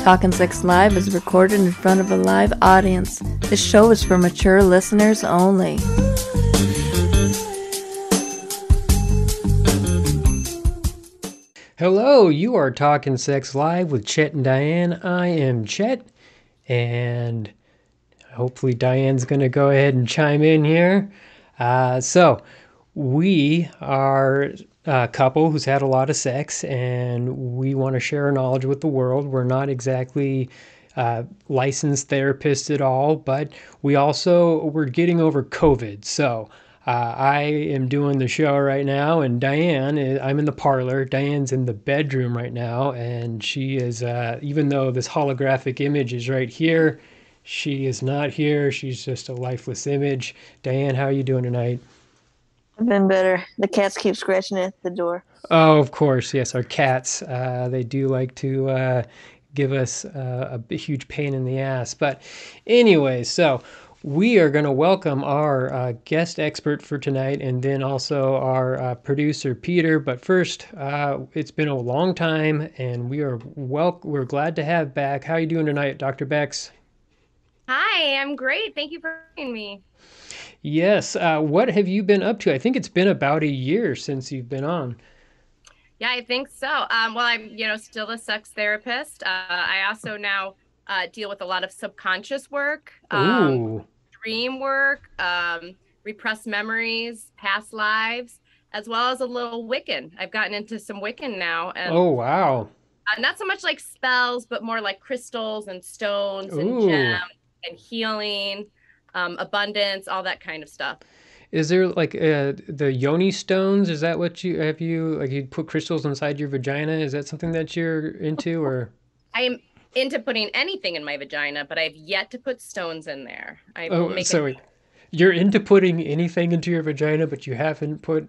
Talkin' Sex Live is recorded in front of a live audience. This show is for mature listeners only. Hello, you are Talkin' Sex Live with Chet and Diane. I am Chet, and hopefully Diane's going to go ahead and chime in here. So, we are a couple who's had a lot of sex, and we want to share our knowledge with the world. We're not exactly licensed therapists at all, but we're getting over COVID. So, I am doing the show right now, and I'm in the parlor. Diane's in the bedroom right now, and she is, even though this holographic image is right here, she is not here. She's just a lifeless image. Diane, how are you doing tonight? I've been better. The cats keep scratching at the door. Oh, of course. Yes, our cats. They do like to give us a huge pain in the ass. But anyway, so we are going to welcome our guest expert for tonight, and then also our producer, Peter. But first, it's been a long time, and we're glad to have back. How are you doing tonight, Dr. Bexxx? Hi, I'm great. Thank you for having me. Yes. What have you been up to? I think it's been about a year since you've been on. Yeah, I think so. Well, I'm, still a sex therapist. I also now deal with a lot of subconscious work, Ooh. dream work, repressed memories, past lives, as well as a little Wiccan. I've gotten into some Wiccan now. And, Oh, wow. not so much like spells, but more like crystals and stones and Ooh. gems and healing, abundance, all that kind of stuff. Is there like the yoni stones? Is that what you put crystals inside your vagina? Is that something that you're into, or? I am into putting anything in my vagina, but I've yet to put stones in there. I will make so you're into putting anything into your vagina, but you haven't put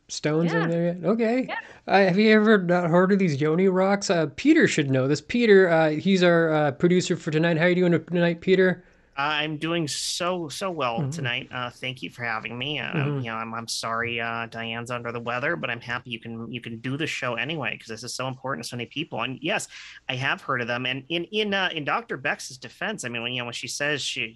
stones in there yet? Okay. Yeah. Have you ever not heard of these yoni rocks? Peter should know this. Peter, he's our producer for tonight. How are you doing tonight, Peter? I'm doing so well tonight. Thank you for having me. I'm sorry Diane's under the weather, but I'm happy you can do the show anyway because this is so important to so many people. And yes, I have heard of them. And in Dr. Bexx's defense, I mean, when she says she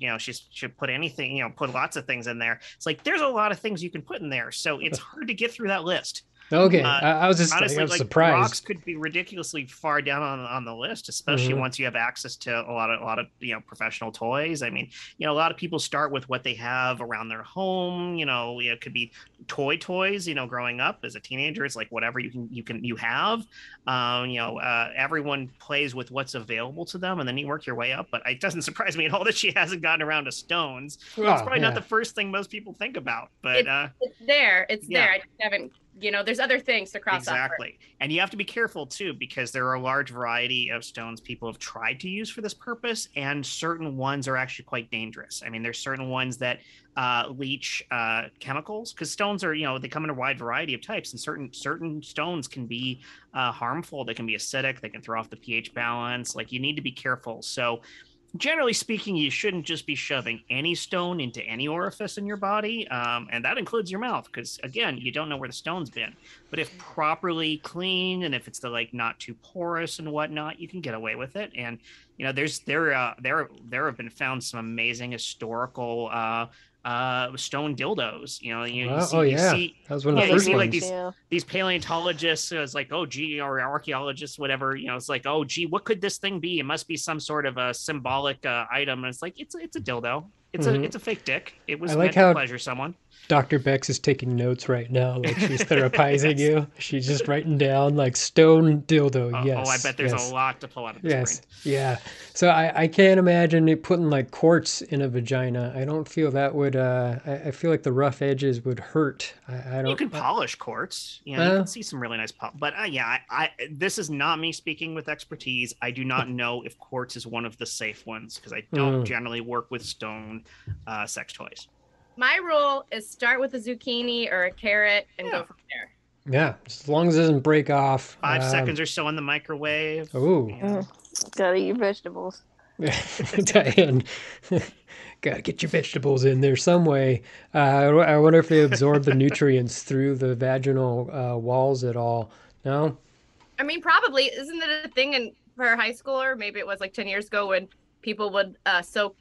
should put anything, put lots of things in there, it's like there's a lot of things you can put in there, so it's hard to get through that list. Okay, I was just honestly, I was like, surprised. Rocks could be ridiculously far down on the list, especially once you have access to a lot of professional toys. I mean, a lot of people start with what they have around their home. It could be toys. Growing up as a teenager, it's like whatever you have. Everyone plays with what's available to them, and then you work your way up. But it doesn't surprise me at all that she hasn't gotten around to stones. It's probably not the first thing most people think about. But it's there. It's there. I just haven't. There's other things to cross off. Exactly. And you have to be careful too, because there are a large variety of stones people have tried to use for this purpose, and certain ones are actually quite dangerous. I mean, there's certain ones that leach chemicals, because stones are, they come in a wide variety of types, and certain stones can be harmful. They can be acidic. They can throw off the pH balance. Like, you need to be careful. So generally speaking, you shouldn't just be shoving any stone into any orifice in your body, and that includes your mouth, because again, you don't know where the stone's been. But if properly cleaned, and if it's not too porous and whatnot, you can get away with it. And there have been found some amazing historical stone dildos. That was one of the first ones. These paleontologists, it's like, oh gee, or archaeologists, whatever, it's like, oh gee, what could this thing be? It must be some sort of a symbolic item. And it's like, it's a dildo. It's a fake dick. It was meant to pleasure someone. Dr. Bexxx is taking notes right now, like she's therapizing you. She's just writing down like stone dildo. Yes. Oh, I bet there's a lot to pull out of this. Yes. Brain. Yeah. So I can't imagine it putting like quartz in a vagina. I don't feel that would. I feel like the rough edges would hurt. I don't. You can polish quartz. You can see some really nice pop. But this is not me speaking with expertise. I do not know if quartz is one of the safe ones, because I don't generally work with stone sex toys. My rule is start with a zucchini or a carrot and go from there. Yeah, as long as it doesn't break off. 5 seconds or so in the microwave. Ooh. Gotta eat your vegetables. Diane, gotta get your vegetables in there some way. I wonder if they absorb the nutrients through the vaginal walls at all. No? I mean, probably. Isn't it a thing in for a high schooler. Maybe it was like 10 years ago when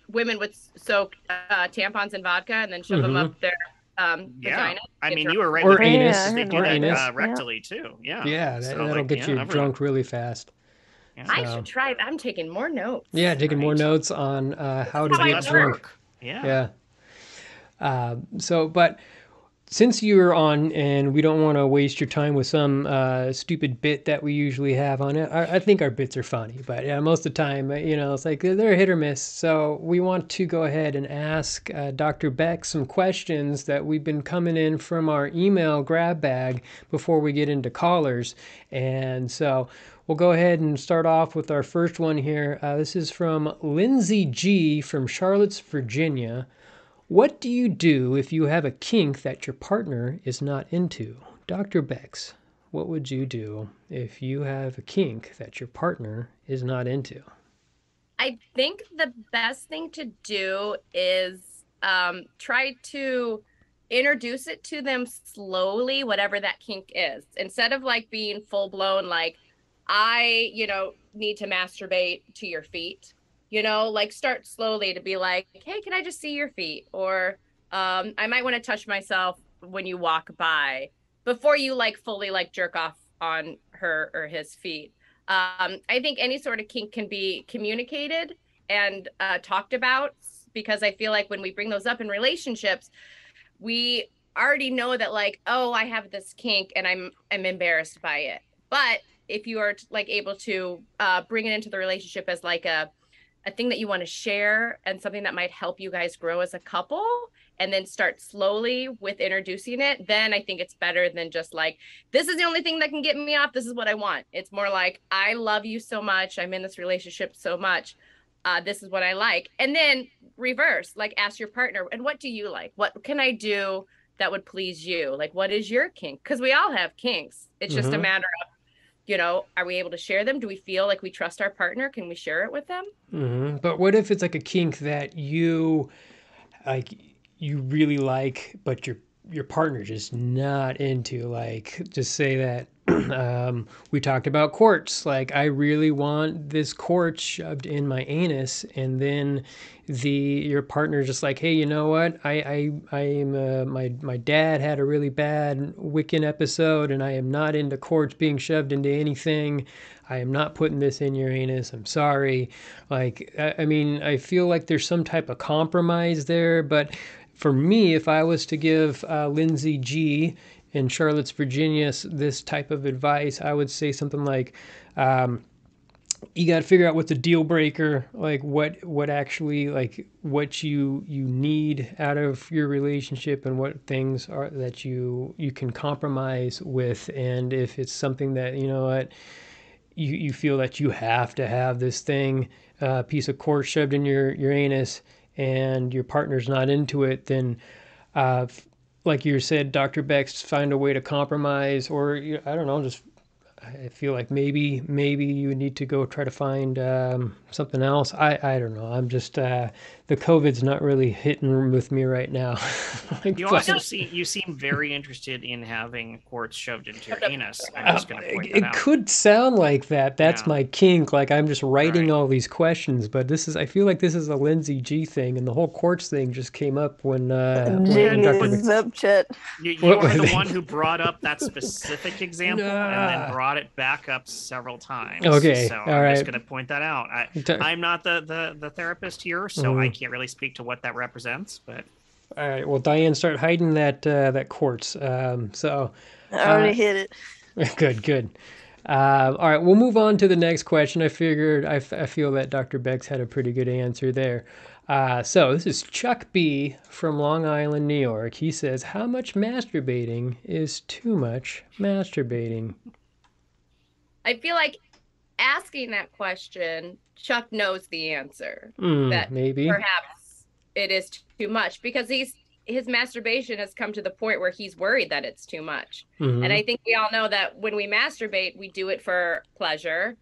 women would soak tampons in vodka and then shove them Mm-hmm. up their Yeah. vagina. I Get mean, drunk. you were right Or with me. anus. I They heard do Or about that anus. that. Yeah. rectally too. Yeah. Yeah, So that'll like, get yeah, you everyone. drunk really fast. Yeah. I So, should try. I'm taking more notes. yeah, taking more Right. notes on how to how I get Less drunk. work. work. Yeah. Yeah. But since you're on and we don't want to waste your time with some stupid bit that we usually have on it, I think our bits are funny, but yeah, most of the time, it's like they're hit or miss. So we want to go ahead and ask Dr. Beck some questions that we've been coming in from our email grab bag before we get into callers. And so we'll go ahead and start off with our first one here. This is from Lindsay G. from Charlotte, Virginia. What do you do if you have a kink that your partner is not into? Dr. Bexxx, what would you do if you have a kink that your partner is not into? I think the best thing to do is try to introduce it to them slowly, whatever that kink is, instead of like being full blown, like, need to masturbate to your feet, like start slowly to be like, hey, can I just see your feet? Or I might want to touch myself when you walk by before you like fully like jerk off on her or his feet. I think any sort of kink can be communicated and talked about, because I feel like when we bring those up in relationships, we already know that like, oh, I have this kink and I'm embarrassed by it. But if you are like able to bring it into the relationship as like a thing that you want to share and something that might help you guys grow as a couple, and then start slowly with introducing it, then I think it's better than just like, this is the only thing that can get me off. This is what I want. It's more like, I love you so much. I'm in this relationship so much. This is what I like. And then reverse, like ask your partner, and what do you like? What can I do that would please you? Like, what is your kink? Because we all have kinks. It's just a matter of, are we able to share them? Do we feel like we trust our partner? Can we share it with them? Mm-hmm. But what if it's like a kink that you like you really like, but your partner just not into? Like, just say that we talked about quartz. Like, I really want this quartz shoved in my anus, and then your partner just like, hey, you know what? I am my dad had a really bad Wiccan episode, and I am not into quartz being shoved into anything. I am not putting this in your anus. I'm sorry. Like, I mean, I feel like there's some type of compromise there, but for me, if I was to give Lindsay G in Charlotte, Virginia, this type of advice, I would say something like, you got to figure out what's a deal breaker, like what actually, like what you need out of your relationship, and what things are that you can compromise with. And if it's something that, you feel that you have to have this thing, piece of quartz shoved in your anus, and your partner's not into it, then like you said, Dr. Bex, find a way to compromise, or I don't know, just I feel like maybe you need to go try to find something else. I don't know. I'm just the COVID's not really hitting with me right now. You also seem very interested in having quartz shoved into your anus. I'm just going to point that out. It could sound like that. That's my kink. Like, I'm just writing Right. all these questions, but I feel like this is a Lindsay G thing, and the whole quartz thing just came up when Jing Dr. is up, Chet. You are the one who brought up that specific example and then brought it back up several times. Okay, So all I'm right. just going to point that out. I'm not the therapist here, so I can't really speak to what that represents. But All right. Well, Diane, start hiding that quartz. So I already hit it. good. All right, we'll move on to the next question. I figured I feel that Dr. Bex had a pretty good answer there. So this is Chuck B from Long Island, New York. He says, "How much masturbating is too much masturbating?" I feel like asking that question, Chuck knows the answer. That Maybe. perhaps it is too much, because his masturbation has come to the point where he's worried that it's too much. Mm-hmm. And I think we all know that when we masturbate, we do it for pleasure,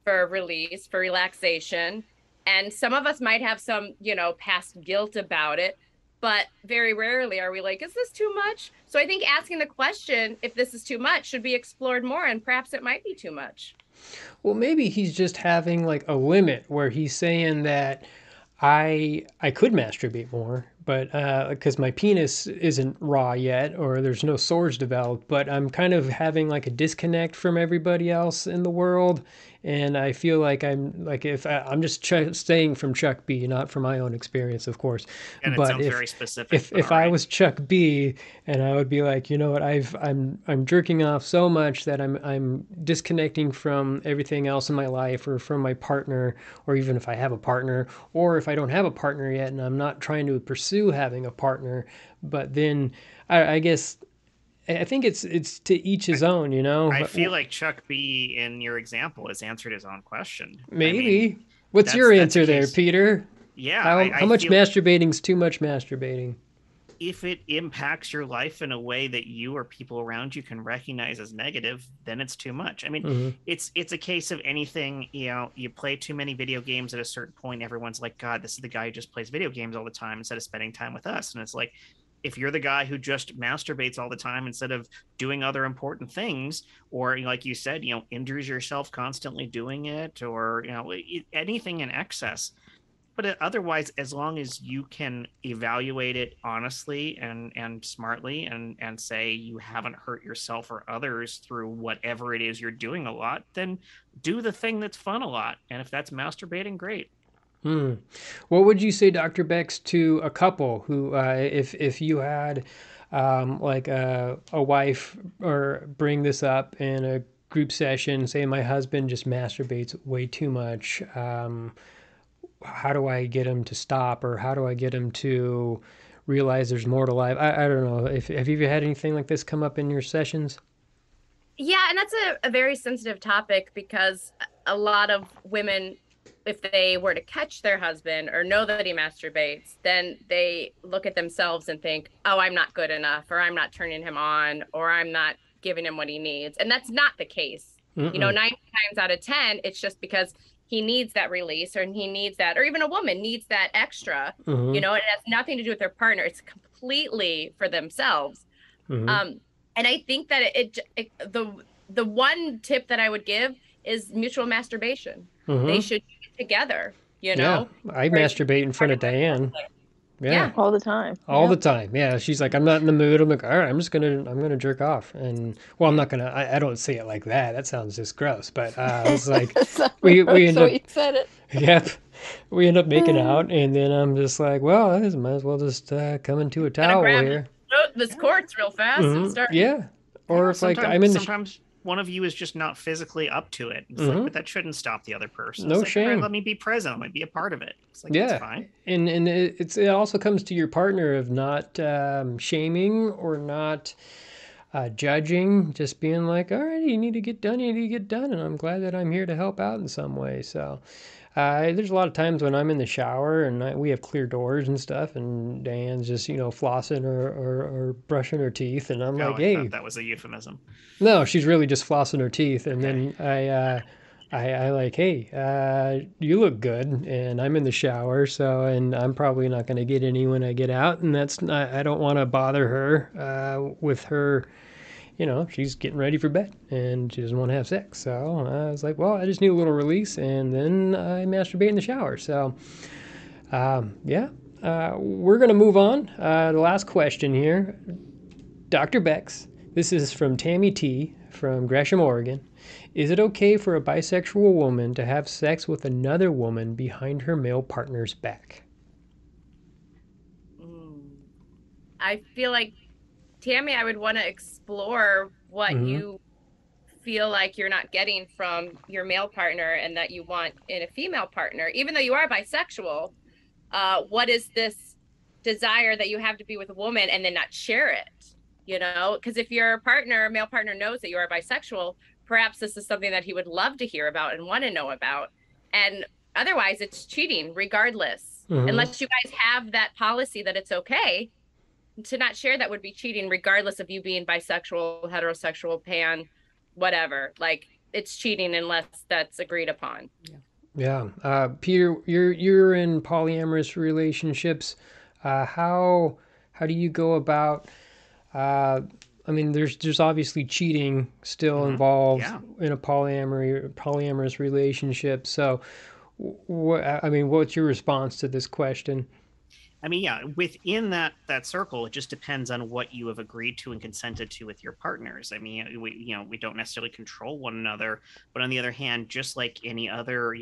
for release, for relaxation. And some of us might have some, past guilt about it, but very rarely are we like, is this too much? So I think asking the question, if this is too much, should be explored more, and perhaps it might be too much. Well, maybe he's just having like a limit where he's saying that I could masturbate more, but because my penis isn't raw yet, or there's no sores developed, but I'm kind of having like a disconnect from everybody else in the world, and I feel like I'm like if I'm just saying from Chuck B, not from my own experience, of course, And it but sounds very specific. if all I right. was Chuck B, and I would be like, you know what, I'm jerking off so much that I'm disconnecting from everything else in my life or from my partner, or even if I have a partner, or if I don't have a partner yet and I'm not trying to pursue having a partner, but then I guess I think it's to each his own, you know. I feel like Chuck B in your example has answered his own question. I mean, Maybe. What's your that's a answer there, case. Peter? Yeah, How I much feel masturbating is too much masturbating? if it impacts your life in a way that you or people around you can recognize as negative, then it's too much. I mean, Mm-hmm. it's a case of anything, you play too many video games at a certain point, everyone's like, God, this is the guy who just plays video games all the time instead of spending time with us. And it's like, if you're the guy who just masturbates all the time instead of doing other important things, or like you said, injures yourself constantly doing it, or anything in excess, but otherwise, as long as you can evaluate it honestly and smartly, and say you haven't hurt yourself or others through whatever it is you're doing a lot, then do the thing that's fun a lot. And if that's masturbating, great. What would you say, Dr. Bex, to a couple who, if you had like a wife or bring this up in a group session, say my husband just masturbates way too much, how do I get him to stop, or how do I get him to realize there's more to life? I don't know. If have you had anything like this come up in your sessions? Yeah, and that's a very sensitive topic because a lot of women, if they were to catch their husband or know that he masturbates, then they look at themselves and think, oh, I'm not good enough, or I'm not turning him on, or I'm not giving him what he needs. And that's not the case. Mm-mm. 9 times out of 10, it's just because he needs that release, or he needs that, or even a woman needs that extra. Mm-hmm. It has nothing to do with their partner. It's completely for themselves. Mm-hmm. And I think that the one tip that I would give is mutual masturbation. Mm-hmm. They should do it together, Yeah, I masturbate in front of Diane. Yeah. All the time. All Yeah. the time. Yeah. She's like, I'm not in the mood. I'm like, all right, I'm gonna jerk off. And well, I'm not gonna, I don't say it like that. That sounds just gross. But it's like, we end so up, you said it. yep, we end up making out. And then I'm just like, well, I might as well just come into a towel here. This quartz real fast and start. Yeah. Or if like I'm in the, sometimes one of you is just not physically up to it. It's like, but that shouldn't stop the other person. No It's like, all right, shame. let me be present. Let me be a part of it. It's like, yeah, that's fine. and it also comes to your partner of not shaming or not judging, just being like, all right, you need to get done, and I'm glad that I'm here to help out in some way. So there's a lot of times when I'm in the shower and we have clear doors and stuff, and Diane's just flossing or brushing her teeth, and I'm like, I hey, thought that was a euphemism. no, she's really just flossing her teeth, and then I like, hey, you look good, and I'm in the shower, and I'm probably not going to get any when I get out, and that's not, I don't want to bother her with her, she's getting ready for bed, and she doesn't want to have sex, so I was like, well, I just need a little release, and then I masturbate in the shower, so, we're going to move on. The last question here, Dr. Bexxx, this is from Tammy T. from Gresham, Oregon. Is it okay for a bisexual woman to have sex with another woman behind her male partner's back? I feel like, Tammy, I would want to explore what you feel like you're not getting from your male partner and that you want in a female partner. Even though you are bisexual, what is this desire that you have to be with a woman and then not share it? Because if your male partner knows that you are bisexual, perhaps this is something that he would love to hear about and want to know about. And otherwise, it's cheating regardless. Unless you guys have that policy that it's okay to not share, that would be cheating regardless of you being bisexual, heterosexual, pan, whatever. Like, it's cheating unless that's agreed upon. Yeah. Peter, you're in polyamorous relationships. How do you go about I mean, there's obviously cheating still involved Yeah. in a polyamorous relationship. So, I mean, what's your response to this question? I mean, yeah, within that circle, it just depends on what you have agreed to and consented to with your partners. I mean, we don't necessarily control one another, but on the other hand, just like any other,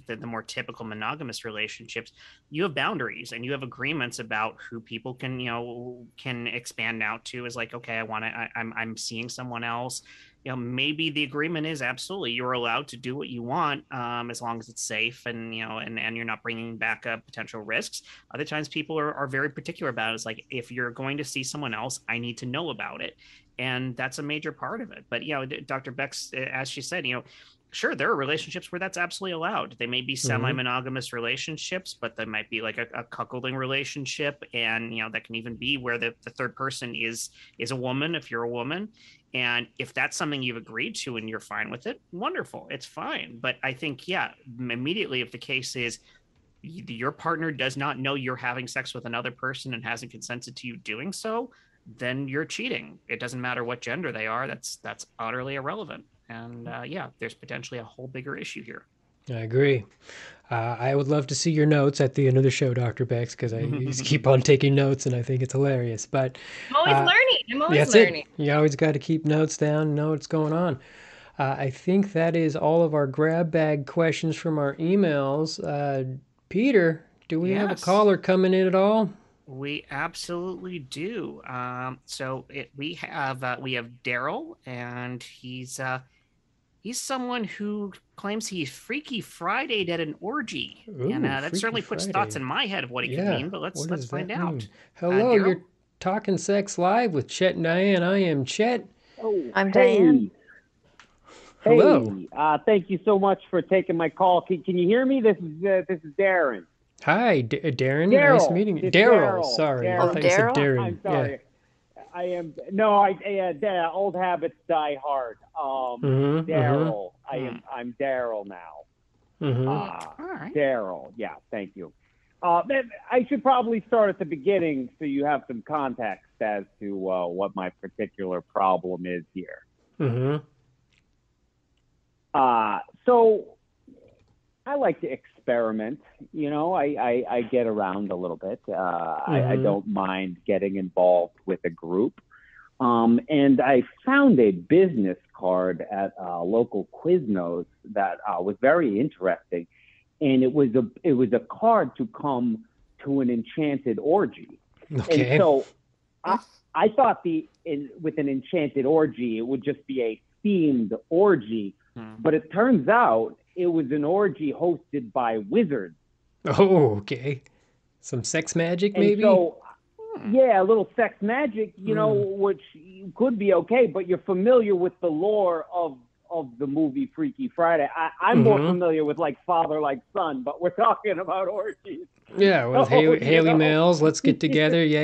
the more typical monogamous relationships, you have boundaries and you have agreements about who people can expand out to. Is like, okay, I'm seeing someone else. Maybe the agreement is absolutely you're allowed to do what you want, as long as it's safe and and you're not bringing back up potential risks. Other times people are very particular about it. It's like, if you're going to see someone else, I need to know about it. And that's a major part of it. But, Dr. Bexxx, as she said, sure, there are relationships where that's absolutely allowed. They may be semi-monogamous relationships, but they might be like a cuckolding relationship. And, that can even be where the third person is a woman, if you're a woman. And if that's something you've agreed to and you're fine with it, wonderful, it's fine. But I think, immediately, if the case is your partner does not know you're having sex with another person and hasn't consented to you doing so, then you're cheating. It doesn't matter what gender they are. That's utterly irrelevant. And there's potentially a whole bigger issue here. I agree. I would love to see your notes at the end of the show, Dr. Bexxx, because I just keep on taking notes and I think it's hilarious. But I'm always learning. I'm always that's learning. it. You always got to keep notes down, know what's going on. I think that is all of our grab bag questions from our emails. Peter, do we have a caller coming in at all? We absolutely do. We have Daryl, and he's someone who claims he Freaky Friday'd at an orgy. Ooh, and that certainly puts Friday. thoughts in my head of what it could mean, but let's find out. Hello, you're Talking Sex Live with Chet and Diane. I am Chet. Oh, I'm Diane. Hello. Hey, thank you so much for taking my call. Can you hear me? This is Darren. Hi, Darren. Daryl. Nice meeting you. It's Daryl. Sorry. Daryl. I thought you said Darren. I'm sorry. Yeah. I am old habits die hard. Daryl. I'm Daryl now. All right. Daryl. Yeah, thank you. I should probably start at the beginning so you have some context as to what my particular problem is here. So I like to experiment. I get around a little bit. I don't mind getting involved with a group. And I found a business card at a local Quiznos that was very interesting. And it was a card to come to an enchanted orgy. Okay. And so I thought with an enchanted orgy, it would just be a themed orgy. But it turns out it was an orgy hosted by wizards. Oh, okay. Some sex magic, maybe? And so, yeah, a little sex magic, which could be okay, but you're familiar with the lore of the movie Freaky Friday. I'm more familiar with like father, like son, but we're talking about orgies. Yeah, with Haley Mills, Let's Get Together. Yeah.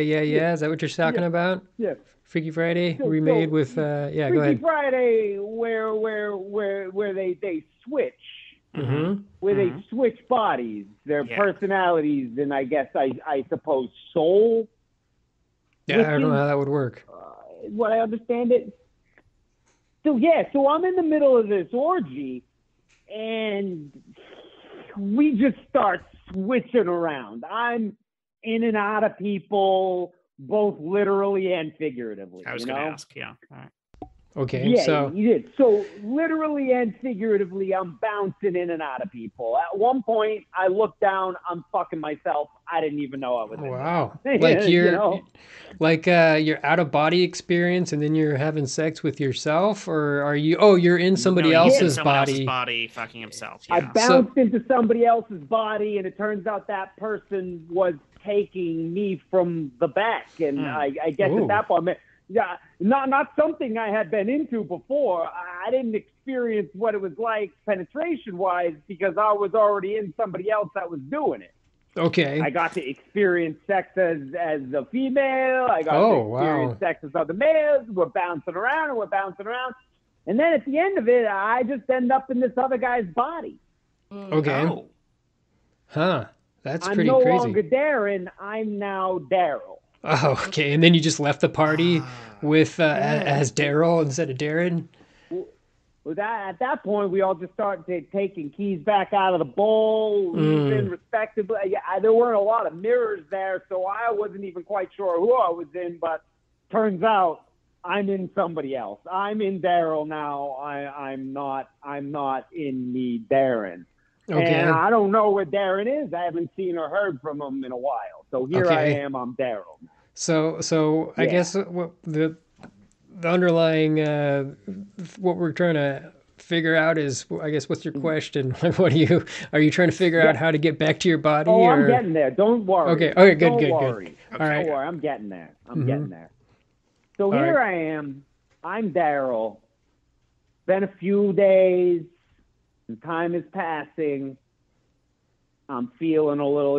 Is that what you're talking about? Yeah. Freaky Friday remade with go ahead. Freaky Friday, where they switch, where they switch bodies, their personalities, and I guess I suppose soul. Yeah, I don't know how that would work. What I understand it. So I'm in the middle of this orgy, and we just start switching around. I'm in and out of people, both literally and figuratively. I was going to ask, yeah. All right. Okay, yeah, so you did. So literally and figuratively, I'm bouncing in and out of people. At one point, I look down, I'm fucking myself. I didn't even know I was. Wow, like your out of body experience, and then you're having sex with yourself, or are you? Oh, you're in somebody else's body, fucking himself. Yeah. I bounced into somebody else's body, and it turns out that person was taking me from the back, and I guess at that point. Yeah, not something I had been into before. I didn't experience what it was like penetration-wise because I was already in somebody else that was doing it. Okay. I got to experience sex as a female. I got to experience sex as other males. We're bouncing around. And then at the end of it, I just end up in this other guy's body. Okay. Oh. Huh. That's I'm pretty no crazy. longer Darren. I'm now Daryl. Oh, okay. And then you just left the party with as Daryl instead of Darren. Well, at that point, we all just started taking keys back out of the bowl, leaving respectively. There weren't a lot of mirrors there, so I wasn't even quite sure who I was in. But turns out I'm in somebody else. I'm in Daryl now. I'm not in me, Darren. Okay. And I don't know where Darren is. I haven't seen or heard from him in a while. So here I am. I'm Daryl. So I guess what the underlying what we're trying to figure out is, I guess, what's your question? What are you trying to figure out how to get back to your body? Oh, I'm getting there. Don't worry. Okay, good. Don't worry. All right. Don't worry. I'm getting there. Getting there. So here I am. I'm Daryl. Been a few days. And time is passing. I'm feeling a little,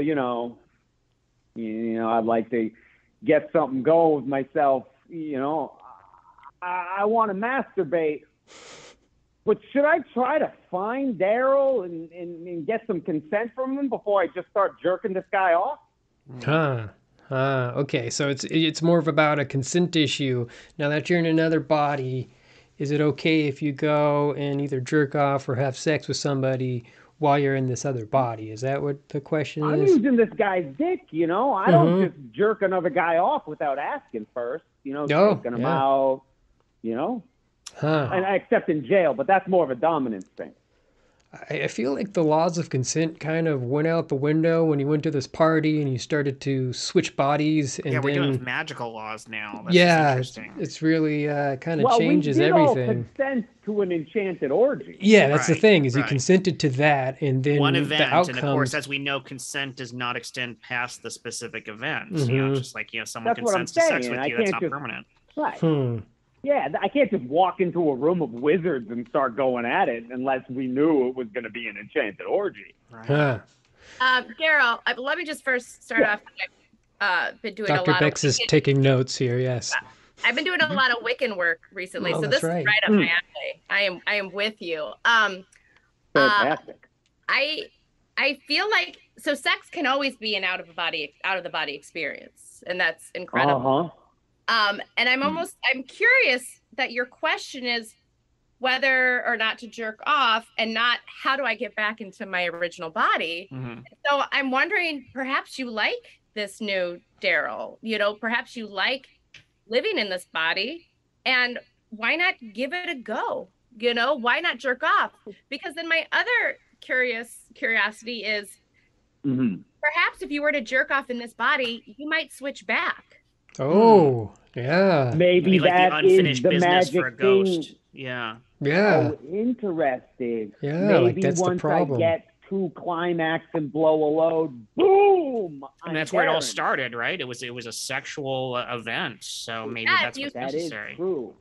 I'd like to get something going with myself. I want to masturbate. But should I try to find Daryl and get some consent from him before I just start jerking this guy off? Okay. So it's more of about a consent issue. Now that you're in another body, is it okay if you go and either jerk off or have sex with somebody while you're in this other body? Is that what the question is? I'm using this guy's dick, I don't just jerk another guy off without asking first, taking him out, and except in jail, but that's more of a dominance thing. I feel like the laws of consent kind of went out the window when you went to this party and you started to switch bodies. And we're dealing with magical laws now. That's interesting. It's really kind of changes everything. We all consent to an enchanted orgy. Yeah, that's the thing, is you consented to that, and then one event, the outcomes... and of course, as we know, consent does not extend past the specific event. Just like someone consents to sex with you, that's not permanent. Right. Yeah, I can't just walk into a room of wizards and start going at it unless we knew it was going to be an enchanted orgy. Right. Daryl, let me just first start off. I've been doing Dr. a lot Bexxx of is taking notes here, yes. I've been doing a lot of Wiccan work recently, so this is right up my alley. I am with you. Fantastic. I feel like sex can always be an out of the body experience, and that's incredible. And I'm curious that your question is whether or not to jerk off and not how do I get back into my original body. So I'm wondering, perhaps you like this new Daryl, perhaps you like living in this body, and why not give it a go? Why not jerk off? Because then my other curiosity is perhaps if you were to jerk off in this body, you might switch back. Oh, yeah. Maybe like that the unfinished is the business magic for a ghost. thing. Yeah. Oh, interesting. Yeah, maybe like that's once the problem. I get to climax and blow a load, boom! And that's where it all started, right? It was a sexual event, so maybe that's what's necessary. That is true.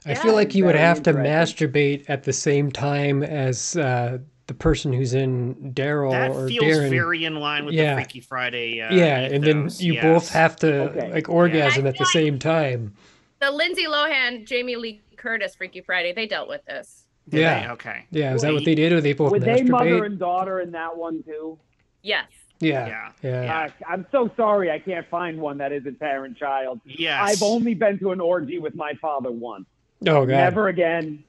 I feel like you would have to masturbate at the same time as the person who's in Daryl or Darren. That feels very in line with the Freaky Friday ethos. And then you both have to orgasm at the same time. The Lindsay Lohan, Jamie Lee Curtis Freaky Friday, they dealt with this. Okay. Yeah, is that what they did, or they both Were masturbate? they mother and daughter in that one too? Yes. Yeah. I'm so sorry I can't find one that isn't parent-child. Yes. I've only been to an orgy with my father once. Oh, God. Never again.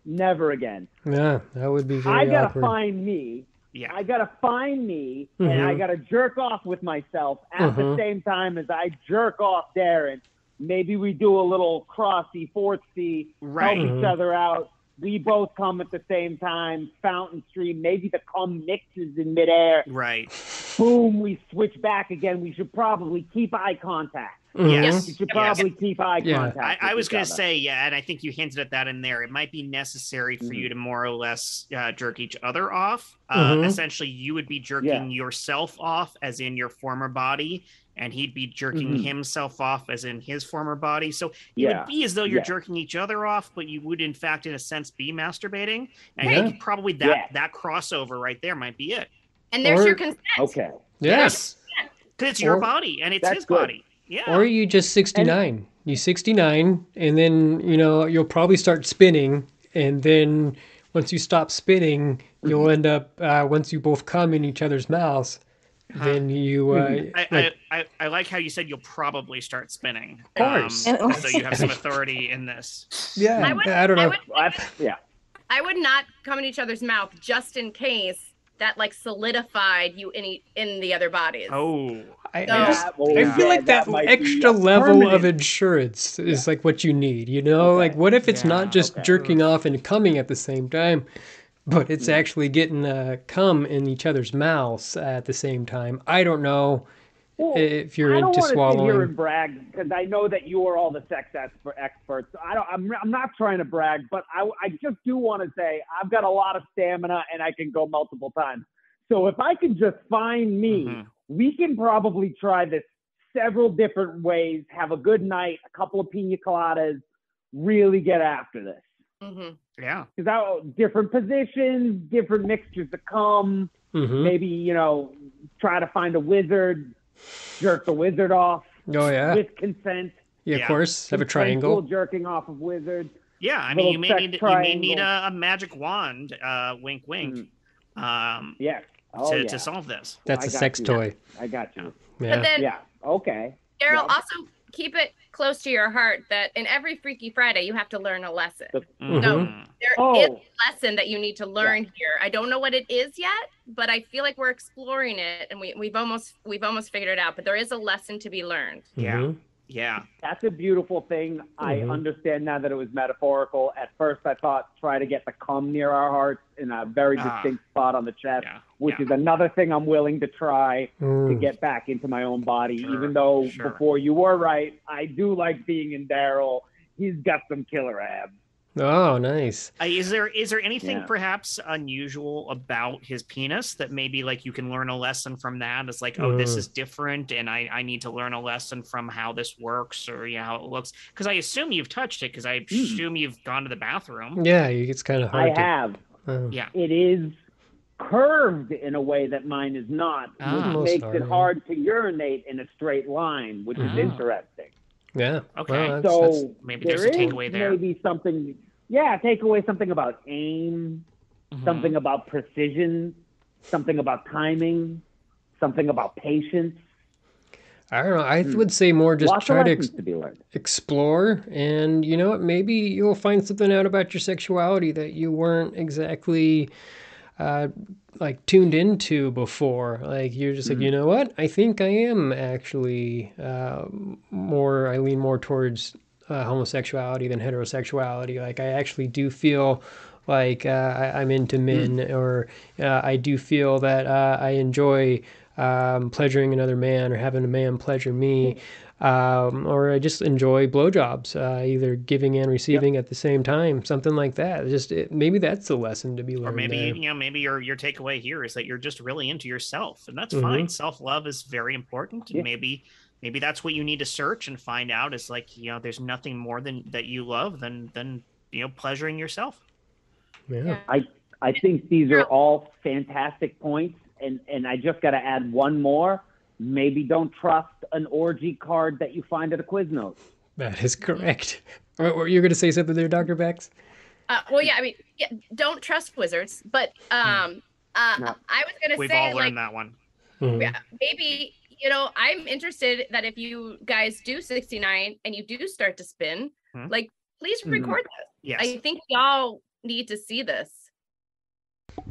Never again. Yeah, that would be very I gotta awkward. find me. Yeah. I gotta find me, and I gotta jerk off with myself at the same time as I jerk off Darren. Maybe we do a little crossy, fourthsy, help each other out. We both come at the same time, fountain stream. Maybe the cum mixes in midair. Right. Boom, we switch back again. We should probably keep eye contact. Yes. We should probably keep eye contact. I was going to say, and I think you hinted at that in there. It might be necessary for you to more or less jerk each other off. Essentially, you would be jerking yourself off, as in your former body, and he'd be jerking himself off, as in his former body. So it would be as though you're jerking each other off, but you would, in fact, in a sense, be masturbating. And I think probably that crossover right there might be it. And there's your consent. Okay. Yes. Because it's your body, and it's his body. Yeah. Or you just 69. You 69, and then, you'll probably start spinning, and then once you stop spinning, you'll end up, once you both come in each other's mouths, then you I like how you said you'll probably start spinning. Of course. So you have some authority in this. Yeah, I don't know. I would not come in each other's mouth just in case that like solidified you in the other bodies. Oh, I feel like that extra level of insurance is like what you need, you know? Okay. Like, what if it's not just jerking off and coming at the same time, but it's actually getting cum in each other's mouths at the same time? I don't know if you're into swallowing. I don't want to sit here and brag because I know that you are all the sex experts. I'm not trying to brag, but I just do want to say I've got a lot of stamina and I can go multiple times. So if I can just find me, we can probably try this several different ways, have a good night, a couple of pina coladas, really get after this. Yeah. Because different positions, different mixtures of cum, maybe, try to find a wizard, jerk the wizard off. Oh, yeah. With consent. Yeah, of course. Have a triangle. Cool jerking off of wizards. Yeah, I mean, you may need a magic wand, wink, wink, yes. To solve this. That's a sex toy. I got you. Yeah. But then, okay. Daryl, also keep it close to your heart that in every Freaky Friday, you have to learn a lesson. So there is a lesson that you need to learn here. I don't know what it is yet, but I feel like we're exploring it and we've almost figured it out, but there is a lesson to be learned. Yeah. That's a beautiful thing. I understand now that it was metaphorical. At first, I thought try to get the cum near our hearts in a very distinct spot on the chest, which is another thing I'm willing to try to get back into my own body. Even though before you were right, I do like being in Daryl. He's got some killer abs. Oh, nice. Is there anything perhaps unusual about his penis that maybe like you can learn a lesson from that? It's like, oh, this is different, and I need to learn a lesson from how this works or how it looks. Because I assume you've touched it. Because I assume you've gone to the bathroom. Yeah, it's kind of hard. I have. Yeah. It is curved in a way that mine is not, which makes it hard to urinate in a straight line, which is interesting. Yeah. Okay. Well, so maybe there's a takeaway there. Maybe something. Yeah, take away something about aim, something about precision, something about timing, something about patience. I don't know. I would say more just Lots try of to lessons to be learned. explore, and you know what? Maybe you'll find something out about your sexuality that you weren't exactly like tuned into before. Like you're just like, you know what? I think I am actually I lean more towards homosexuality than heterosexuality. Like I actually do feel like I'm into men, or I do feel that I enjoy pleasuring another man or having a man pleasure me, or I just enjoy blowjobs, either giving and receiving at the same time, something like that. Maybe that's the lesson to be learned. Or maybe there. Maybe your takeaway here is that you're just really into yourself, and that's fine. Self-love is very important, and maybe that's what you need to search and find out. Is like there's nothing more than that you love than pleasuring yourself. Yeah. I think these are all fantastic points, and I just got to add one more. Maybe don't trust an orgy card that you find at a Quiznos. That is correct. Were you going to say something there, Dr. Bexxx? Well, yeah, I mean, don't trust wizards, but I was going to say, we've all learned that one. Yeah, maybe, I'm interested that if you guys do 69 and you do start to spin, like, please record this. Yes. I think y'all need to see this.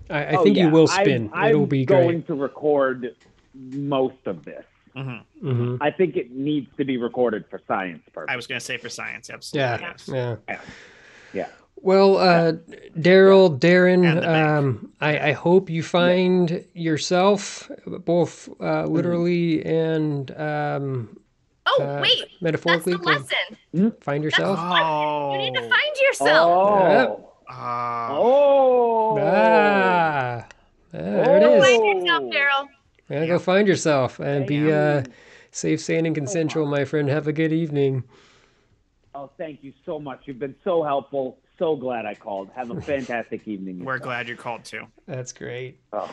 I think you will spin. It'll be great. I'm going to record most of this. I think it needs to be recorded for science purposes. I was going to say for science, absolutely. Yeah. Well, Daryl, Darren, I hope you find yourself, both literally and metaphorically. That's the lesson. Find yourself. You need to find yourself. There it is. Find yourself, Daryl. Yeah, go find yourself and be safe, sane, and consensual, my friend. Have a good evening. Oh, thank you so much. You've been so helpful. So glad I called. Have a fantastic evening. We're glad you called too. That's great. Oh,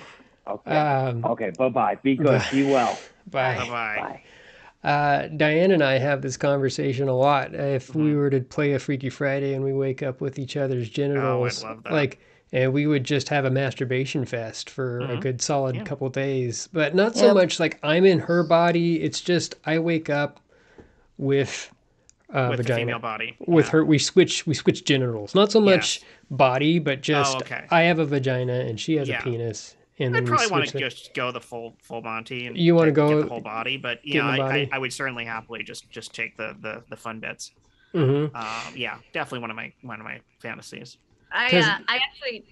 okay. Okay, bye-bye. Be good. Be well. Bye. Bye-bye. Diane and I have this conversation a lot. If we were to play a Freaky Friday and we wake up with each other's genitals, I'd love that. like and we would just have a masturbation fest for a good solid couple days. But not so Yep. much like I'm in her body. It's just I wake up with with vagina. the female body. With her, we switch genitals. Not so much Yes. body, but just okay. I have a vagina and she has a Yeah. penis. And I then probably we want switch to it. just go the full Monty and You wanna get go the whole body, but you get know, in the body? I would certainly happily just take the fun bits. Mm-hmm. Yeah, definitely one of my fantasies. I actually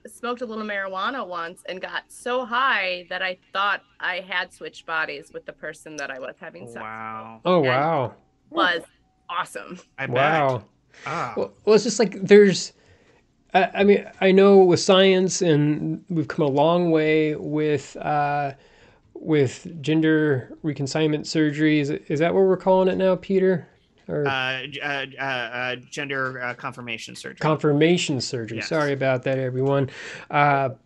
smoked a little marijuana once and got so high that I thought I had switched bodies with the person that I was having sex Wow. Oh, And- wow. with. Was awesome. I bet. Wow. Ah. Well, it's just like there's, I mean, I know with science and we've come a long way with gender reconsignment surgery. Is that what we're calling it now, Peter? Or Gender confirmation surgery. confirmation surgery. Yes. Sorry about that, everyone. But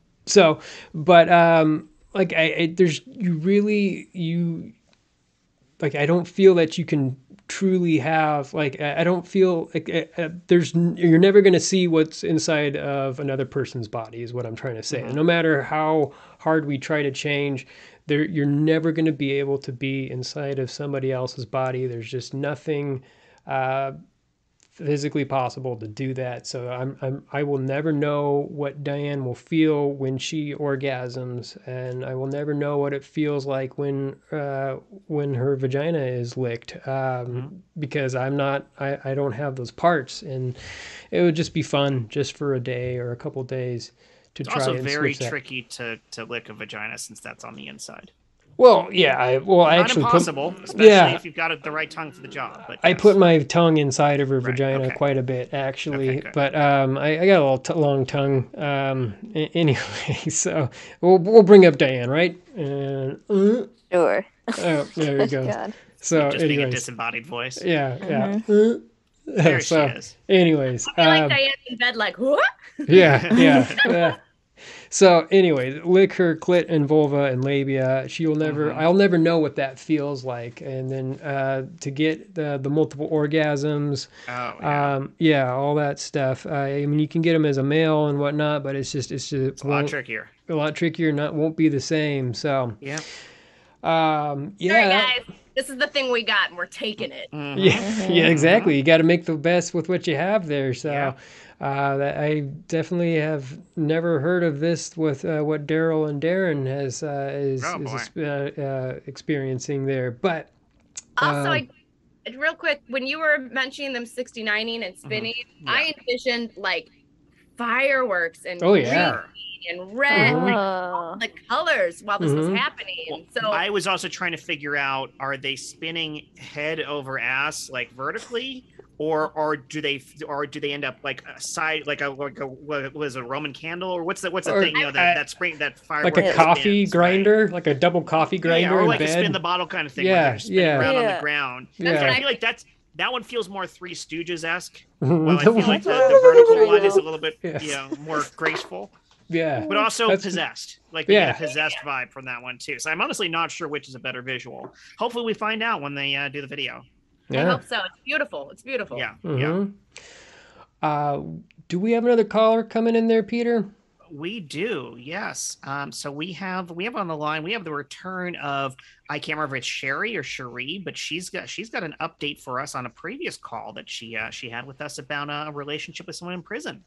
like I don't feel that you can truly have I don't feel like you're never going to see what's inside of another person's body is what I'm trying to say. No matter how hard we try to change, you're never going to be able to be inside of somebody else's body. There's just nothing physically possible to do that. So I will never know what Diane will feel when she orgasms, and I will never know what it feels like when her vagina is licked, because I don't have those parts, and it would just be fun just for a day or a couple days to It's try also and very switch that. tricky to lick a vagina since that's on the inside. Well, yeah, I Not actually impossible, especially yeah. if you've got the right tongue for the job. But I yes. put my tongue inside of her vagina okay. quite a bit, actually. Okay, good. But I got a little long tongue. Anyway, so we'll bring up Diane, right? And Sure. oh, there we go. God. So, just being a anyways, disembodied voice. yeah. There So, she is. anyways, I feel like Diane's in bed like, what? yeah. So, anyway, lick her clit and vulva and labia. I'll never know what that feels like. And then to get the multiple orgasms, all that stuff. I mean, you can get them as a male and whatnot, but it's a lot trickier. A lot trickier. Won't be the same. So, Yeah. Sorry, guys. This is the thing we got, and we're taking it. Yeah, exactly. You got to make the best with what you have there. So, I definitely have never heard of this with what Daryl and Darren is experiencing there. But Also, real quick, when you were mentioning them 69ing and spinning, I envisioned like fireworks and green and red, like all the colors while this was happening. Well, so I was also trying to figure out: are they spinning head over ass, like vertically, or do they end up like a side, like what was a Roman candle, or what's the thing? You know, that firework like a coffee spins, grinder, right? like a double coffee grinder, or in like bed. a spin the bottle kind of thing. Where they're spinning around on the ground. I feel like that one feels more Three Stooges-esque. While I feel like the vertical one is a little bit, more graceful. Yeah. But also possessed. Like we get a possessed vibe from that one too. So I'm honestly not sure which is a better visual. Hopefully we find out when they do the video. I hope so. It's beautiful. It's beautiful. Yeah. Do we have another caller coming in there, Peter? We do, yes. So we have on the line. We have the return of, I can't remember if it's Sherry or Cherie, but she's got an update for us on a previous call that she had with us about a relationship with someone in prison.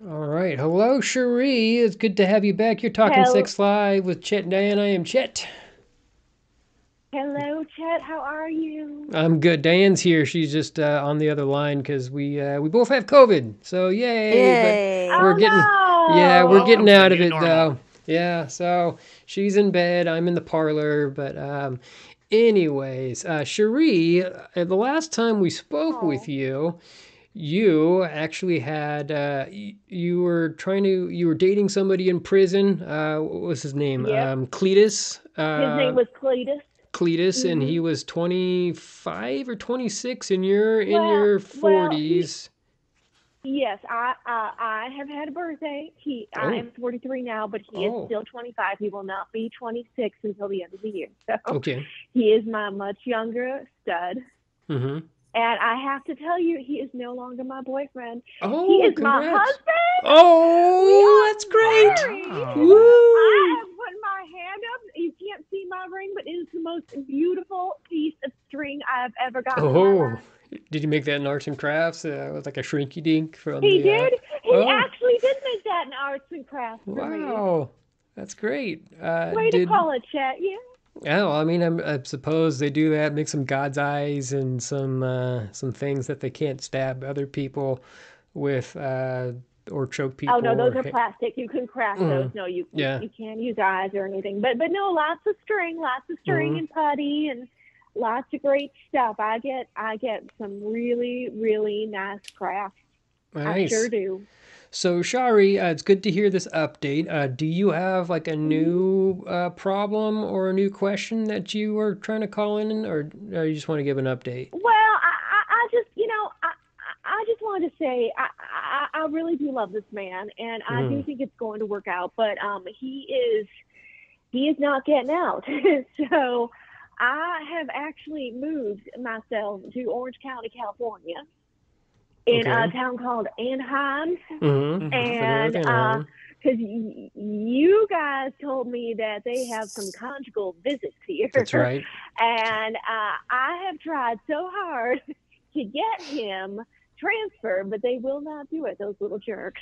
All right, hello, Cherie. It's good to have you back. You're talking Sex Live with Chet and Diane. I am Chet. Hello, Chet. How are you? I'm good. Diane's here. She's just on the other line because we both have COVID. So yay! But we're getting out of it though. Yeah. So she's in bed. I'm in the parlor. But anyways, Cherie, the last time we spoke with you, you actually had you were dating somebody in prison. What was his name? Cletus. His name was Cletus. And he was 25 or 26, and you're in your 40s. Yes, I have had a birthday. I am 43 now, but he is still 25. He will not be 26 until the end of the year. So he is my much younger stud. And I have to tell you, he is no longer my boyfriend. Oh, he is congrats. my husband. Oh, that's great. Wow. Woo. I have put my hand up. You can't see my ring, but it is the most beautiful piece of string I've ever gotten in my Oh, life. did you make that in arts and crafts? With like a shrinky dink from He the. did. He Oh, actually did make that in arts and crafts for me. wow. That's great. Way to call it, Chet. Yeah. Oh, I mean, I suppose they do that, make some God's eyes and some things that they can't stab other people with, or choke people. Oh no, those or are plastic. You can craft those. No, you can't use eyes or anything. But no, lots of string and putty and lots of great stuff. I get some really, really nice crafts. Nice. I sure do. So, Shari, it's good to hear this update. Do you have like a new problem or a new question that you were trying to call in, or you just want to give an update? Well, I just, I just wanted to say I really do love this man, and I do think it's going to work out. But he is not getting out. So I have actually moved myself to Orange County, California, in a town called Anaheim. And because you guys told me that they have some conjugal visits here. That's right. And I have tried so hard to get him transferred, but they will not do it, those little jerks.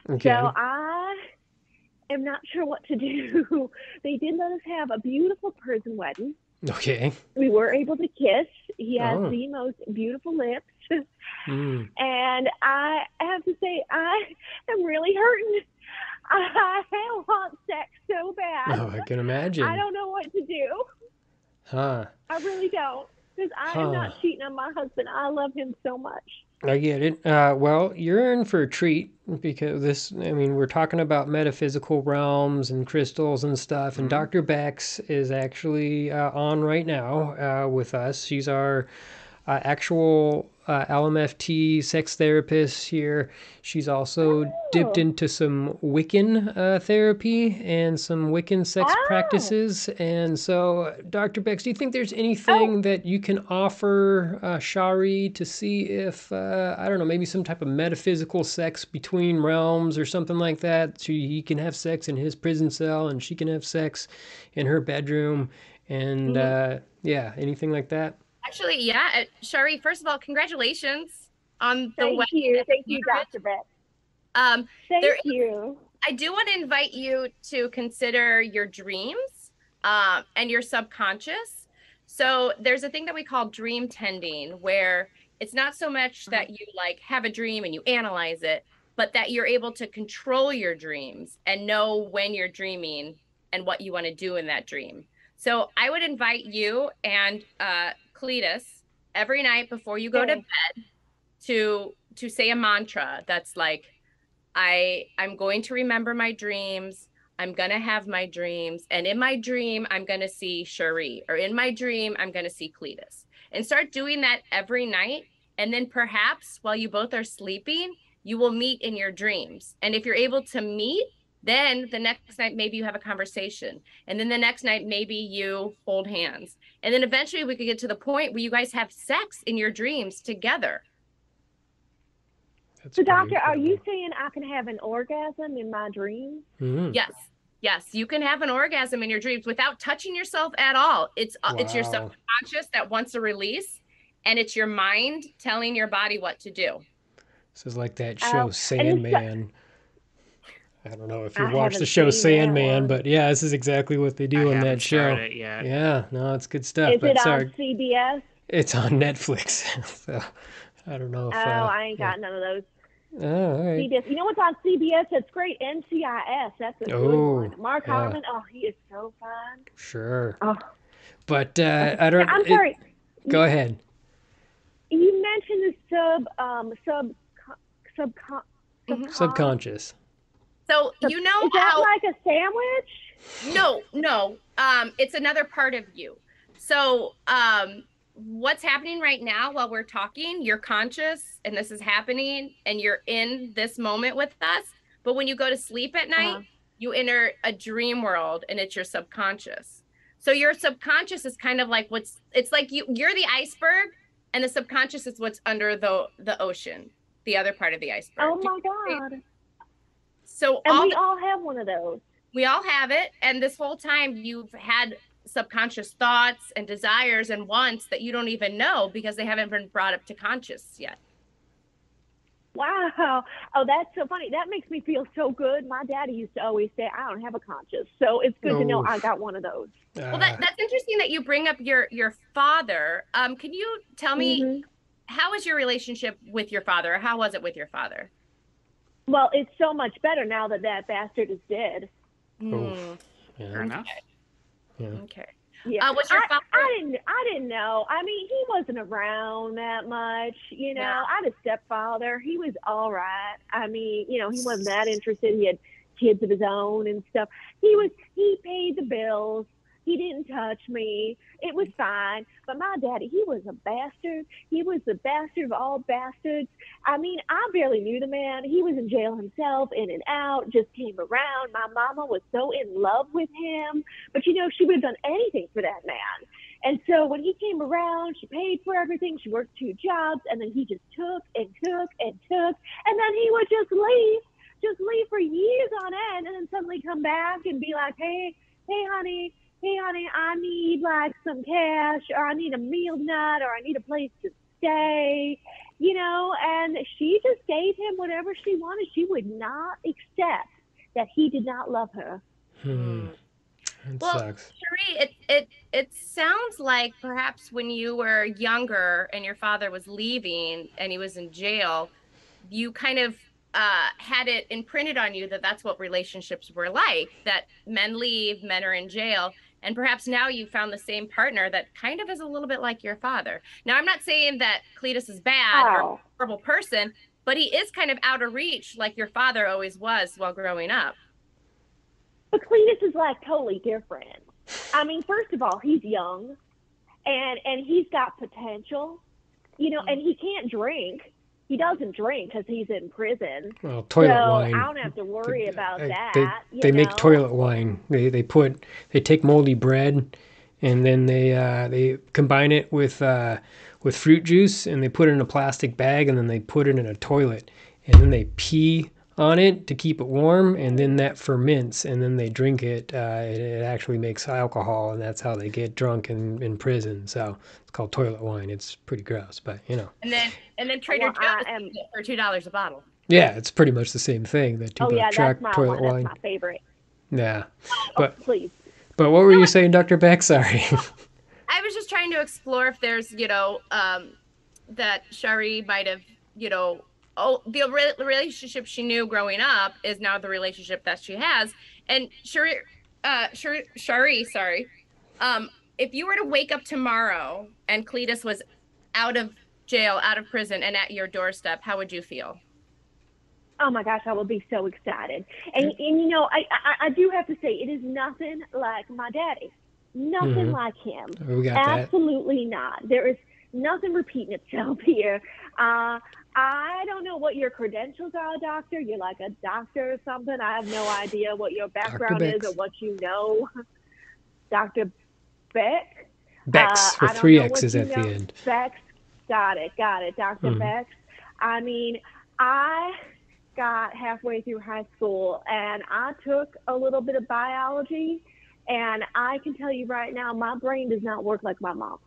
Okay. So I am not sure what to do. They did let us have a beautiful prison wedding. Okay. We were able to kiss. He has the most beautiful lips. And I have to say, I am really hurting. I want sex so bad. Oh, I can imagine. I don't know what to do. Huh. I really don't. Because I am not cheating on my husband. I love him so much. I get it. Well, you're in for a treat because we're talking about metaphysical realms and crystals and stuff, and Dr. Bexxx is actually on right now with us. She's our actual LMFT sex therapist here. She's also dipped into some Wiccan therapy and some Wiccan sex practices. And so, Dr. Bexxx, do you think there's anything that you can offer Shari to see if, I don't know, maybe some type of metaphysical sex between realms or something like that? So he can have sex in his prison cell and she can have sex in her bedroom. And anything like that? Actually, yeah. Shari, first of all, congratulations on the wedding. Thank you, Dr. Bexxx. Thank you. I do want to invite you to consider your dreams and your subconscious. So there's a thing that we call dream tending, where it's not so much that you like have a dream and you analyze it, but that you're able to control your dreams and know when you're dreaming and what you want to do in that dream. So I would invite you and Cletus every night before you go to bed to say a mantra that's like, I'm going to remember my dreams. I'm going to have my dreams. And in my dream, I'm going to see Shari, or in my dream, I'm going to see Cletus. And start doing that every night. And then perhaps while you both are sleeping, you will meet in your dreams. And if you're able to meet, then the next night, maybe you have a conversation. And then the next night, maybe you hold hands. And then eventually we could get to the point where you guys have sex in your dreams together. So, doctor, are you saying I can have an orgasm in my dreams? Yes. Yes, you can have an orgasm in your dreams without touching yourself at all. It's your subconscious that wants to release, and it's your mind telling your body what to do. This is like that show Sandman. I don't know if you watched the show Sandman, but yeah, this is exactly what they do on that show. Yeah, no, it's good stuff. Is it on CBS? It's on Netflix. So I don't know if I ain't got none of those. Oh, all right. CBS. You know what's on CBS? That's great. NCIS. That's a good one. Mark Harmon. Oh, he is so fun. Sure. Oh. But I don't. I'm sorry. Go ahead. You mentioned the subconscious. So you know is that like a sandwich? No. It's another part of you. So what's happening right now while we're talking, you're conscious and this is happening and you're in this moment with us. But when you go to sleep at night, you enter a dream world and it's your subconscious. So your subconscious is kind of like it's like you're the iceberg and the subconscious is what's under the ocean, the other part of the iceberg. Oh my God. So and we all have one of those. We all have it. And this whole time you've had subconscious thoughts and desires and wants that you don't even know because they haven't been brought up to conscious yet. Wow. Oh, that's so funny. That makes me feel so good. My daddy used to always say, I don't have a conscience. So it's good to know I got one of those. Well, that's interesting that you bring up your father. Can you tell me, how is your relationship with your father? Or how was it with your father? Well, it's so much better now that that bastard is dead. Fair enough. Yeah. Okay. Yeah. Was your father? I didn't know. I mean, he wasn't around that much. You know, I had a stepfather. He was all right. I mean, you know, he wasn't that interested. He had kids of his own and stuff. He paid the bills. He didn't touch me. It was fine. But my daddy, he was a bastard. He was the bastard of all bastards. I mean, I barely knew the man. He was in jail himself, in and out, just came around. My mama was so in love with him. But, you know, she would have done anything for that man. And so when he came around, she paid for everything. She worked 2 jobs. And then he just took and took and took. And then he would just leave for years on end. And then suddenly come back and be like, hey, honey, I need like some cash, or I need a meal nut, or I need a place to stay, you know, and she just gave him whatever she wanted. She would not accept that he did not love her. That sucks. Cherie, it sounds like perhaps when you were younger and your father was leaving and he was in jail, you kind of had it imprinted on you that that's what relationships were like, that men leave, men are in jail. And perhaps now you found the same partner that kind of is a little bit like your father. Now, I'm not saying that Cletus is bad or a horrible person, but he is kind of out of reach like your father always was while growing up. But Cletus is like totally different. I mean, first of all, he's young and he's got potential, you know, and he can't drink. He doesn't drink because he's in prison. Well, toilet wine. I don't have to worry about that. They make toilet wine. They take moldy bread, and then they combine it with fruit juice, and they put it in a plastic bag, and then they put it in a toilet, and then they pee on it to keep it warm, and then that ferments, and then they drink it. It actually makes alcohol, and that's how they get drunk in prison. So it's called toilet wine. It's pretty gross, but you know. And then Trader Joe's for $2 a bottle. Yeah, it's pretty much the same thing. That truck toilet wine. That's my favorite. Yeah, please. But what were you saying, Dr. Beck? Sorry. I was just trying to explore if there's, you know, that Cherie might have, you know. Oh, the relationship she knew growing up is now the relationship that she has. And Cherie, if you were to wake up tomorrow and Cletus was out of jail, out of prison, and at your doorstep, how would you feel? Oh my gosh, I would be so excited. And you know, I do have to say, it is nothing like my daddy. Nothing like him. We got Absolutely not. There is nothing repeating itself here. I don't know what your credentials are, doctor. You're like a doctor or something. I have no idea what your background is or what you know. Dr. Beck? Bexxx with 3 X's at the end. Bexxx. Got it. Dr. Bexxx. I mean, I got halfway through high school and I took a little bit of biology, and I can tell you right now, my brain does not work like my mom's.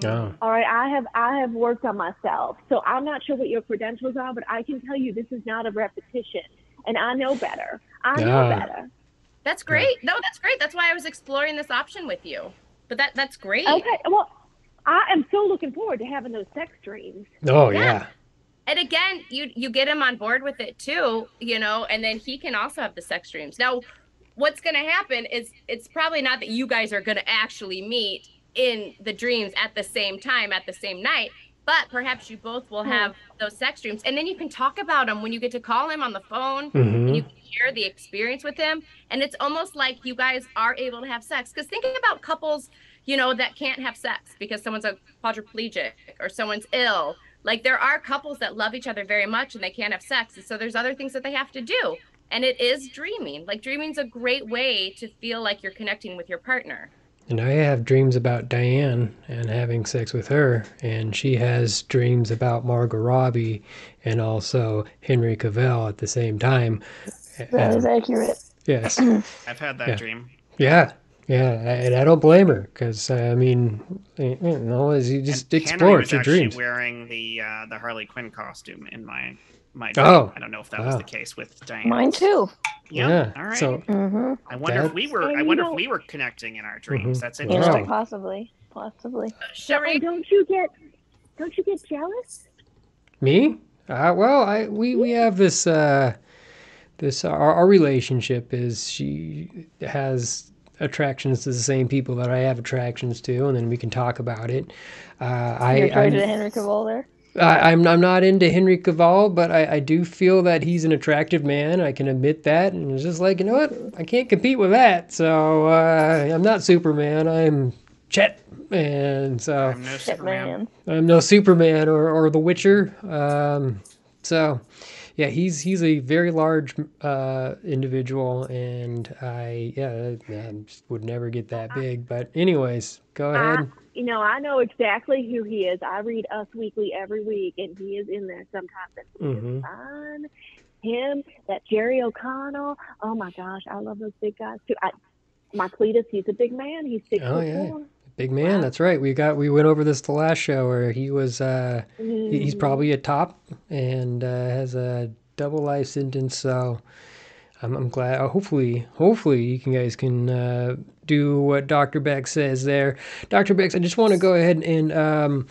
Oh. All right, I have worked on myself, so I'm not sure what your credentials are, but I can tell you this is not a repetition, and I know better. I know better. That's great. No, that's great. That's why I was exploring this option with you. But that's great. Okay, well, I am so looking forward to having those sex dreams. Oh yeah. And again, you get him on board with it too, you know, and then he can also have the sex dreams. Now, what's going to happen is it's probably not that you guys are going to actually meet in the dreams at the same time, at the same night, but perhaps you both will have those sex dreams, and then you can talk about them when you get to call him on the phone, and you can share the experience with him, and it's almost like you guys are able to have sex. Because thinking about couples, you know, that can't have sex because someone's a quadriplegic or someone's ill, like there are couples that love each other very much and they can't have sex, and so there's other things that they have to do, and it is dreaming. Like dreaming's a great way to feel like you're connecting with your partner. And I have dreams about Diane and having sex with her, and she has dreams about Margot Robbie and also Henry Cavill at the same time. That is accurate. Yes. I've had that Yeah. dream. Yeah. Yeah. And I don't blame her because, I mean, you know, as you just And explore, Henry it's was your actually dreams. wearing the Harley Quinn costume in my dream. Oh, I don't know if that was wow. the case with Diane. Mine too. Yep. Yeah. All right. So I wonder if we were. And I you wonder know- if we were connecting in our dreams. That's You know, interesting. possibly. Cherie, Don't you get jealous? me? Well, we have this our relationship is she has attractions to the same people that I have attractions to, and then we can talk about it. You're attracted to Henry Cavill there? I'm not into Henry Cavill, but I do feel that he's an attractive man. I can admit that, and it's just like, you know what? I can't compete with that. So I'm not Superman. I'm Chet, and so I'm no Superman. I'm no Superman or The Witcher. So yeah, he's a very large individual, and I just would never get that big. But anyways, go ahead. I know exactly who he is. I read Us Weekly every week, and he is in there sometimes. And he is fun. Him, that Jerry O'Connell. Oh my gosh, I love those big guys too. My Cletus, he's a big man. He's 6'4". Big man, that's right. We went over this the last show where he was he's probably a top and has a double life sentence. So I'm glad. Hopefully you guys can do what Dr. Bexxx says there. Dr. Bexxx, I just want to go ahead and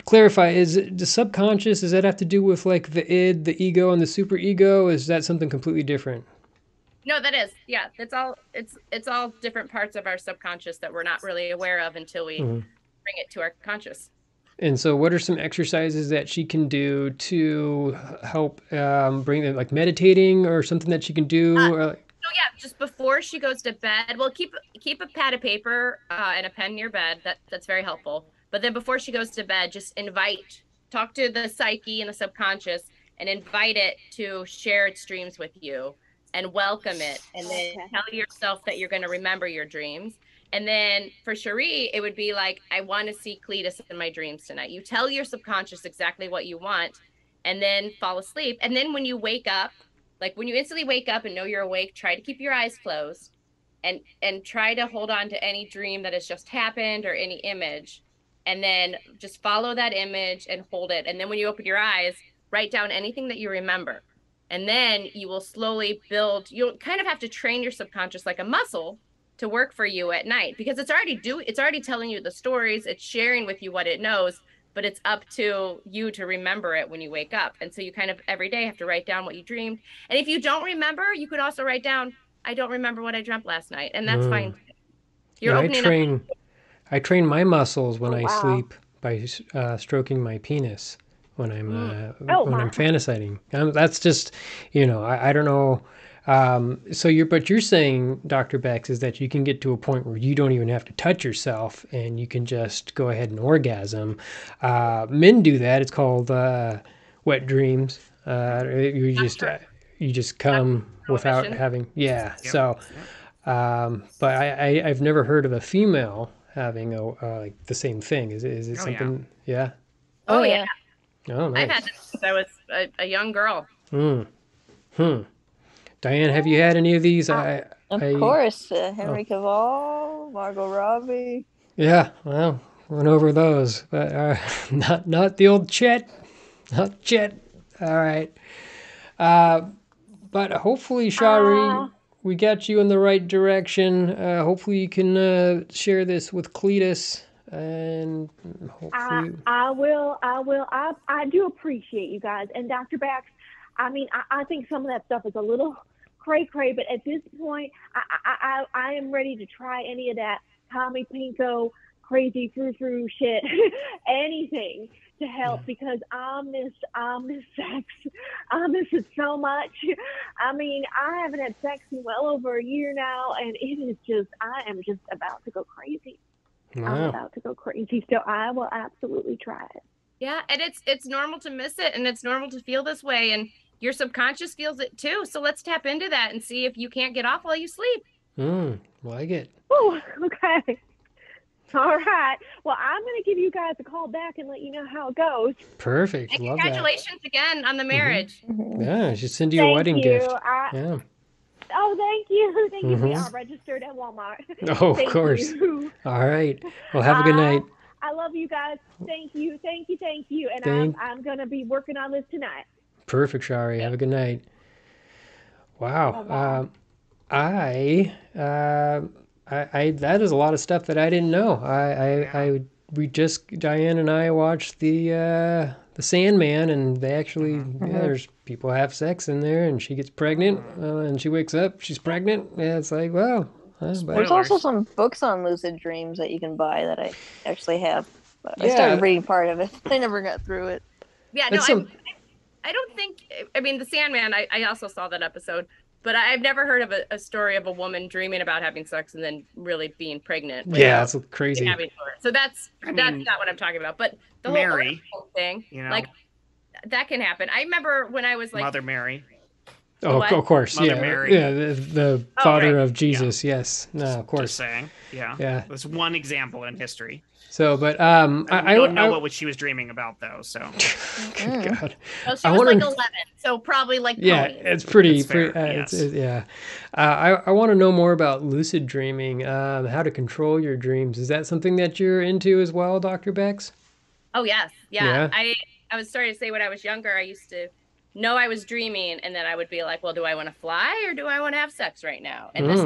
clarify: is the subconscious? Does that have to do with like the id, the ego, and the superego? Is that something completely different? no, that is, yeah. It's all different parts of our subconscious that we're not really aware of until we bring it to our conscious. And so, what are some exercises that she can do to help bring it, like meditating or something that she can do? So yeah, just before she goes to bed, well, keep a pad of paper and a pen near bed. That's very helpful. But then before she goes to bed, just talk to the psyche and the subconscious, and invite it to share its dreams with you, and welcome it, and then tell yourself that you're going to remember your dreams. And then for Cherie, it would be like, I want to see Cletus in my dreams tonight. You tell your subconscious exactly what you want, and then fall asleep. And then when you wake up, like when you instantly wake up and know you're awake, try to keep your eyes closed and try to hold on to any dream that has just happened or any image. And then just follow that image and hold it. And then when you open your eyes, write down anything that you remember. And then you will slowly build, you'll kind of have to train your subconscious like a muscle to work for you at night, because it's already telling you the stories, it's sharing with you what it knows, but it's up to you to remember it when you wake up. And so you kind of every day have to write down what you dreamed. And if you don't remember, you could also write down, I don't remember what I dreamt last night. And that's fine. You're opening I train my muscles when I sleep by stroking my penis when I'm I'm fantasizing. That's just, I don't know. But you're saying, Dr. Bexxx, is that you can get to a point where you don't even have to touch yourself and you can just go ahead and orgasm. Men do that. It's called wet dreams. You just come without having, So, but I've never heard of a female having like the same thing. Is it something? Yeah. Oh yeah. Oh, nice. I've had this since I was a young girl. Diane, have you had any of these? Of course, Henry Cavill, Margot Robbie. Yeah, well, went over those, but not the old Chet, not Chet. All right, but hopefully, Shari, we got you in the right direction. Hopefully, you can share this with Cletus, and hopefully, I will. I do appreciate you guys, and Dr. Bexxx. I mean, I think some of that stuff is a little cray, but at this point, I am ready to try any of that Tommy Pinko crazy frou shit, anything to help, because I miss sex. I miss it so much. I mean, I haven't had sex in well over a year now, and it is just, I am just about to go crazy. Wow. I'm about to go crazy, so I will absolutely try it. Yeah, and it's normal to miss it, and it's normal to feel this way, and your subconscious feels it too. So let's tap into that and see if you can't get off while you sleep. Like it. Oh, okay. All right. Well, I'm going to give you guys a call back and let you know how it goes. Perfect. And Love that. congratulations again on the marriage. Yeah, I should send you a Thank wedding you. gift. Yeah. Oh, thank you. Thank you. We are registered at Walmart. Oh, of Thank course. you. All right. Well, have a good night. I love you guys. Thank you. Thank you. Thank you. And I'm going to be working on this tonight. Perfect, Shari. Have a good night. Wow. Bye-bye. I that is a lot of stuff that I didn't know. Diane and I watched the Sandman, and they actually there's people have sex in there, and she gets pregnant, and she wakes up, she's pregnant. Yeah, it's like, wow. There's also some books on lucid dreams that you can buy that I actually have. But I Yeah. started reading part of it. I never got through it. Yeah, no, I don't think. I mean, the Sandman. I also saw that episode, but I've never heard of a story of a woman dreaming about having sex and then really being pregnant. Yeah, that's crazy. So that's not what I'm talking about. But the Mary, whole thing, you know, like that can happen. I remember when I was like Mother Mary. Oh, of course. Mother yeah. Mary. Yeah, the father of Jesus. Yeah. Yes. No, of course. Just saying. Yeah. Yeah. That's one example in history. So, but I don't know what she was dreaming about though. So, good God. Well, she was like 11, so probably like yeah, ponies. it's pretty. Fair, yes. yes. I want to know more about lucid dreaming. How to control your dreams. Is that something that you're into as well, Dr. Bexxx? Oh yes, Yeah. I was sorry to say when I was younger, I used to know I was dreaming, and then I would be like, well, do I want to fly or do I want to have sex right now? And just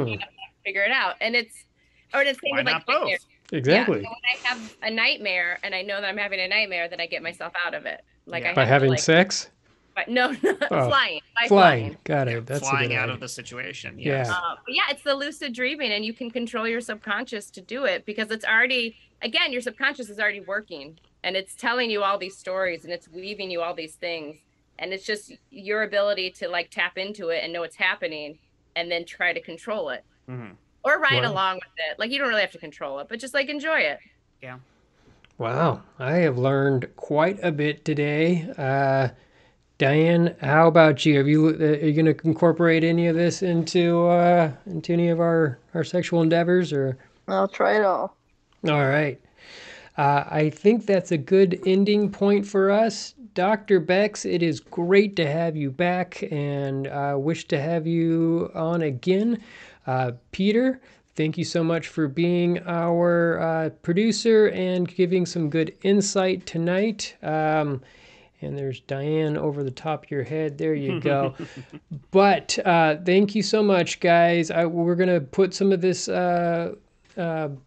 figure it out. And it's same with like both? Exactly. Yeah, so when I have a nightmare and I know that I'm having a nightmare, then I get myself out of it. Like by having sex? But no, flying. Flying. Got it. That's flying out of the situation. Yes. Yeah. But yeah, it's the lucid dreaming, and you can control your subconscious to do it because it's already, again, your subconscious is already working, and it's telling you all these stories, and it's weaving you all these things, and it's just your ability to like tap into it and know what's happening, and then try to control it, or ride along with it. Like you don't really have to control it, but just like enjoy it. Yeah. Wow, I have learned quite a bit today. Diane, how about you? Are you going to incorporate any of this into any of our sexual endeavors, or? I'll try it all. All right. I think that's a good ending point for us. Dr. Bexxx, it is great to have you back, and I wish to have you on again. Peter, thank you so much for being our producer and giving some good insight tonight. And there's Diane over the top of your head. There you go. But thank you so much, guys. We're going to put some of this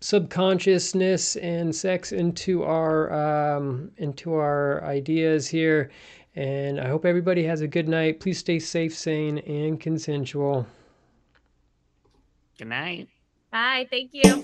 subconsciousness and sex into our ideas here. And I hope everybody has a good night. Please stay safe, sane, and consensual. Good night. Bye. Thank you.